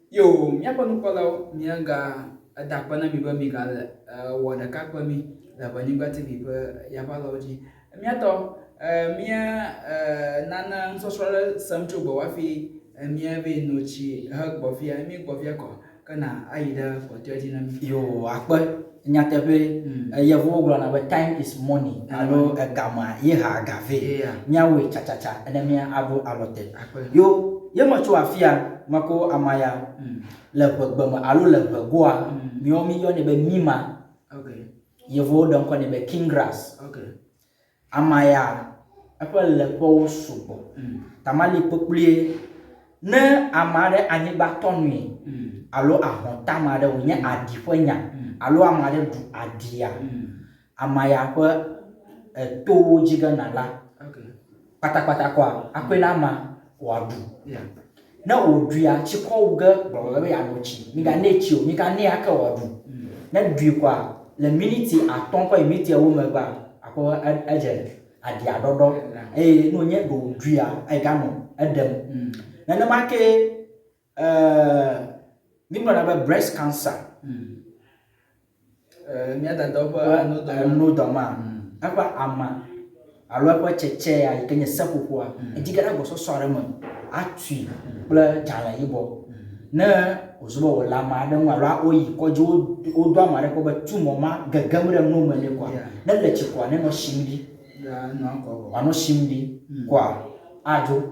Yo, miapa nukpala mianga adakpana mi ba mi gal wada kakpa mi la ba ni gbati mi ba yaba loji. Miato mia nana soswala samchu bo wafi mia be nochi hak bofia mi bofia ko kana aida ko tioji na mi. Yo, akpa nyatepe yevo glo na time is money. Alo gama ye ha agave. Nyawe cha cha cha ene mia abo alote. Yo, ye machu afia mako amaya le gbegbeme alo le gbegoa miomi yo ne be mima. Okay. Yevo don ko ne be king grass. Okay. Amaya apa le po supo. Tamali poplie ne amare anyigba tonui. Alo ahon tamade wonya adifanya. Alo amade du adia. Amaya ko to jiga nala. Okay. Pata kwa akwena ma wadu. Yeah. Na odua chiko uga bolobe ya nochi. Niga nechi o niga ne aka wadu. Na dui kwa le minute aton kwa minute wo megba akọ eje adia dodo no nye do dua ega no edem na make ni mo na be breast cancer nya da do ba no do ma aba ama alo akọ cheche ya ikenye sekoko a edigara go so sore mo atui bla jala yibo na ozubo wala ma da nwa ra oyi ko jo o do amare ko ba tumo ma gagamre no ma ne kwa na lechi kwa ne no shimdi ano shimdi kwa ajo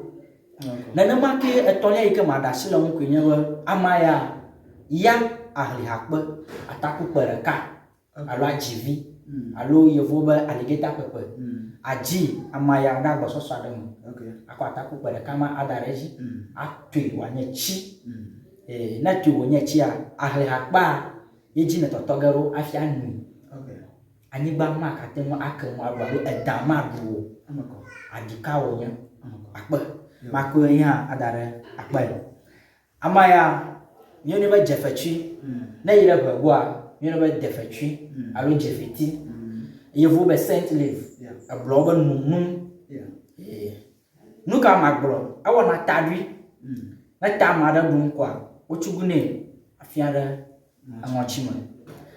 na make etonya ike ma da sile nko nyewe amaya ya ahli hakpe ataku pereka alo ajivi alo yevo ba alligator pepe aji amaya da gbo so so adem akọ ataku pereka ma adareji atui wanye chi na tu wonya chi a ahli hakpa yeji na totogero afia nu anigba ma katemo akemo agwalo edama duo adika wonya akpa mako ya adare akpa amaya nyone ba jefechi na yire bagwa nyone ba defechi alo jefeti yevo be saint live abloba nunun nuka magbro awona tadwi na tamada dun kwa ochugune afiara anwachima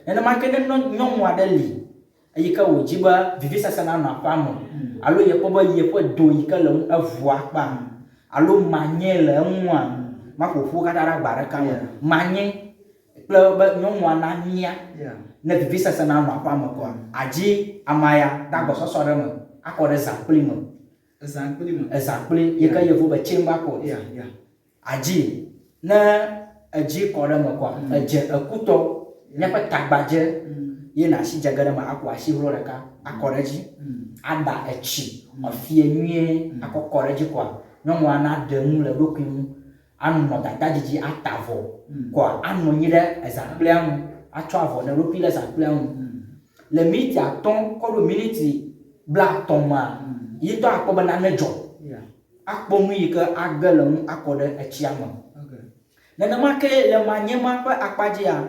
na makene no nyomo adali ayika wojiba vivisa sana na pamo alo yepoba yepo do yika lo avua pa alo manyele nwa makofu katara baraka manye plo ba nyomo na nia na vivisa sana na pamo kwa aji amaya dagbo sosore mo akore example yika yevo ba chimba ko aji na aji kore mo kwa aje akuto nyapa tagbaje ye na shi jagara ma akwa shi horeka akoreji ada echi ofie nwie akokoreji kwa nyomo ana demu le dokun anu dada jiji atavo kwa anu nyire example anu atwa avo na ropi le example anu le miti aton ko do minute bla ton ma yito akoba na mejo akpomu yika agalemu akode echi anu na make le manyema pa akpaji a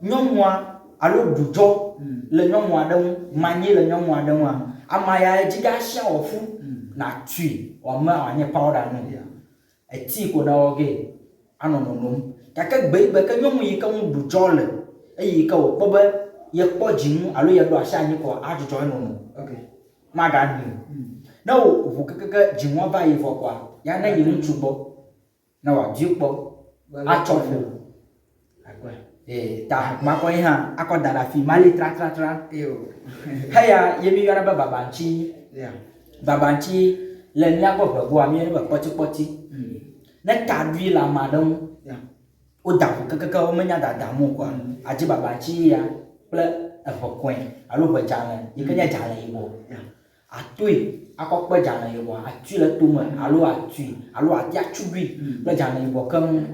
nyomwa alo dujo le nyomwa dem manye le nyomwa dem amaya ejiga sha ofu na tui o ma anye powder no eti ko na oge anononom kaka gbe ka nyomu yi ka mu dujo le eyi ka o pobe ye pojimu alo ye do asha anye ko ajojo no maga ni na o vu kaka jinwa ba yi fo kwa ya na yi ntubo na wa jipo achofu ta mako ha akodara fi mali tra haya yemi yara babanchi le nya go gbogbo ami ni ba poti na tadwi la madam o da kaka o menya da mu kwa aji babanchi ya ple efokwen alo ba jana yikenya jana yibo atui akokpe jana yibo atui le tuma alo atia chubwi le jana yibo kam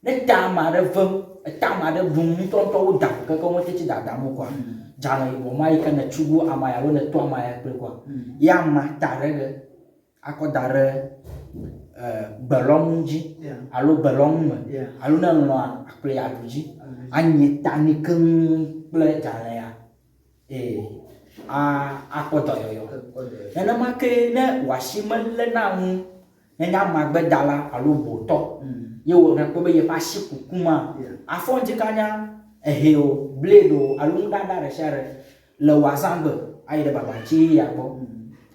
ne tama de vum tama de vum tonto da ka ko moti da mu kwa jana yibo mai kana chugu amaya lo ne to amaya pe kwa ya ma tarege akodare belongi alo belong alo na no akple aduji anyi tani ken ple jana ya akodo yo na make ne washimele na hu nya magbe dala alo boto ye wo na ko be ye pa shi kukuma afon ti kanya eheo blade alun dada re share le wazambe ayi de baba chi ya bo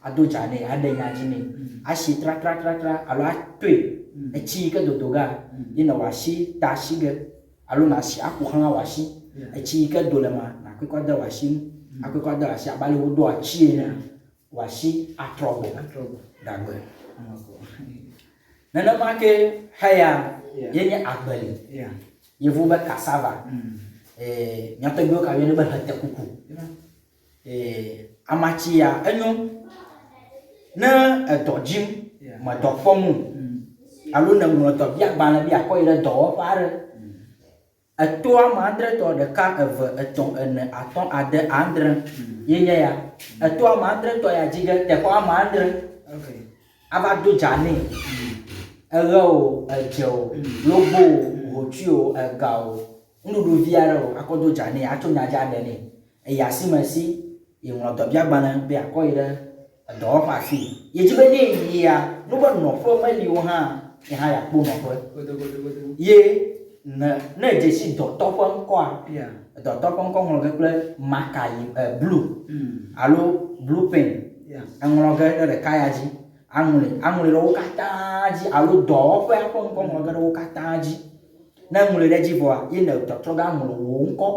ado jane ade nyaji ni ashi tra alo atwe echi ke dodoga ina washi tashi ge alo na shi akuhanga washi echi ke dolema na kwekwa washi akwekwa washi abali wodo achi na washi atrobo dagbe nana make haya yenye agbali yevu be cassava nyato gbe ka yene be hate kuku amachi ya enyo na edojim ma dofomu alo na mo to bia gban bia ko ire do pare eto amandre to de ka eve eton ene aton ade andre yenye ya eto amandre to ya jige te ko amandre okay aba do jani ero ejo lobo hochio egao ndudu viaro akodo jani ato nyaja de ni eyasimasi iwon to bia gban bia ko ire do fa fi yejibe ni ya no bo no fo mali wo ha ya kpo no fo ye na jesi do to fo nko a do to fo nko ngolo ke makai blue alo blue pen ngolo ke de kayaji angule ro kataji alo do fo ya fo nko ngolo ke ro kataji na ngule de jivo a ye na to ga ngolo wo nko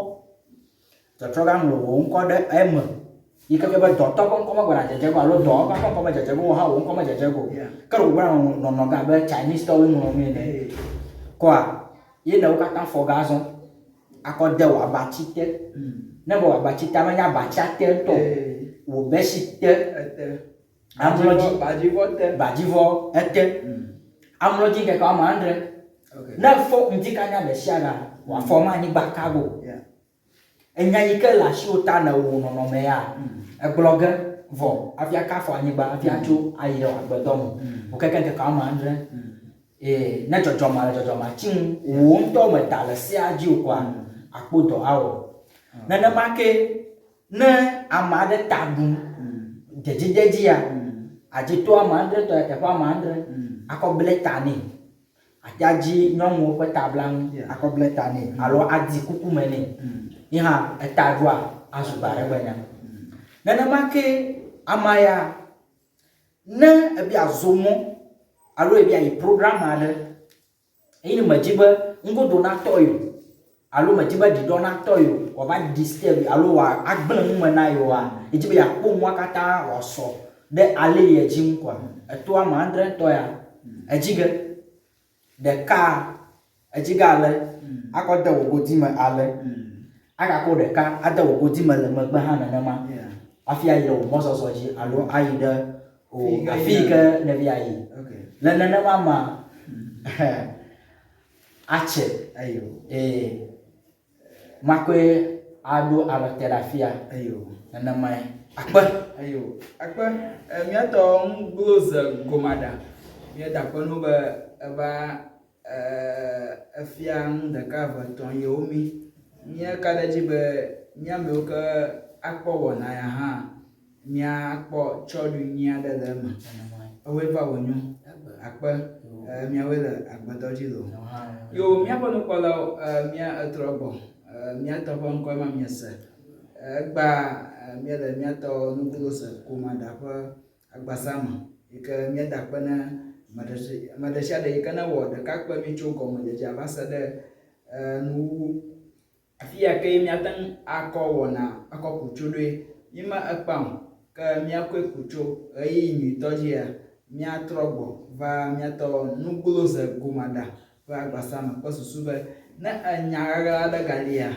to ga ngolo wo nko de em ika ke ba do to kon ko ma jeje go lo do ka kon ko ma jeje go ha won ko ma jeje go ka ro bra no ga ba Chinese story no mi ne kwa ye na ka ta fo ga so akode wa ba chite na bo wa ba chite ma nya ba chate to wo be chite amloji bajivo ete amloji ke ka ma andre na fo ndika nya be siara wa fo ma ni ba ka go enya yike la shota na wo no me ya egloge vo afia ka fo anyiba afia chu ayire agbedom o keke ka ma andre na jojo ma chin wo nto me dale si aji kwa akpodo awo na make na amade tabu deji ya aji to amandre to e fa amandre akoble tani ajaji nyomo ko tablan akoble tani alo adi kuku meni iha etadwa azubare gbanya nana make amaya na ebi azomo alo ebi ayi program ale ini majiba ngodo na toyo alo majiba di do na toyo o ba disturb alo wa agbon mu na yo wa ejiba ya kpo mu akata wa so de ale ye jim kwa eto ama 100 toya ejiga de ka ejiga ale akoda ogodi ma ale aga ko de ka ada ogodi ma le magba ha na ma afia yi o mososo ji alo aida o afika na bia yi okay na mama ache ayo makwe ado ala terapia ayo na mai akpa ayo akpa miato ngloze gomada miata kono ba afiang de kava ton yomi mia kada jibe nyambe ka akpo wona ya ha mia akpo chodu nya de lema owe ba wonyo akpa mia wele agbodo jilo yo mia bono kola mia atrobo mia to bon ko ma mia se gba mia le mia to nugulosa komanda pa agbasama ike mia da pana madasha de ikana wo de kakpa mi choko mo de jabasa de nu afia ke mia tan akọ wona akọ kuchulwe yima akpam ka mia kwe kucho ayi mi tojia mia trogbo va mia to nugulosa komanda pa agbasama pa susube na anyara da galia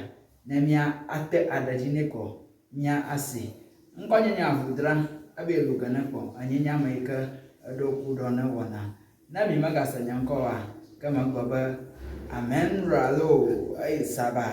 na mia ate adajineko mia ase nkonye nya avudra abelu ganako anyenya maika doku dona wona na mi magasa nyankowa kama baba amen ralo ai saba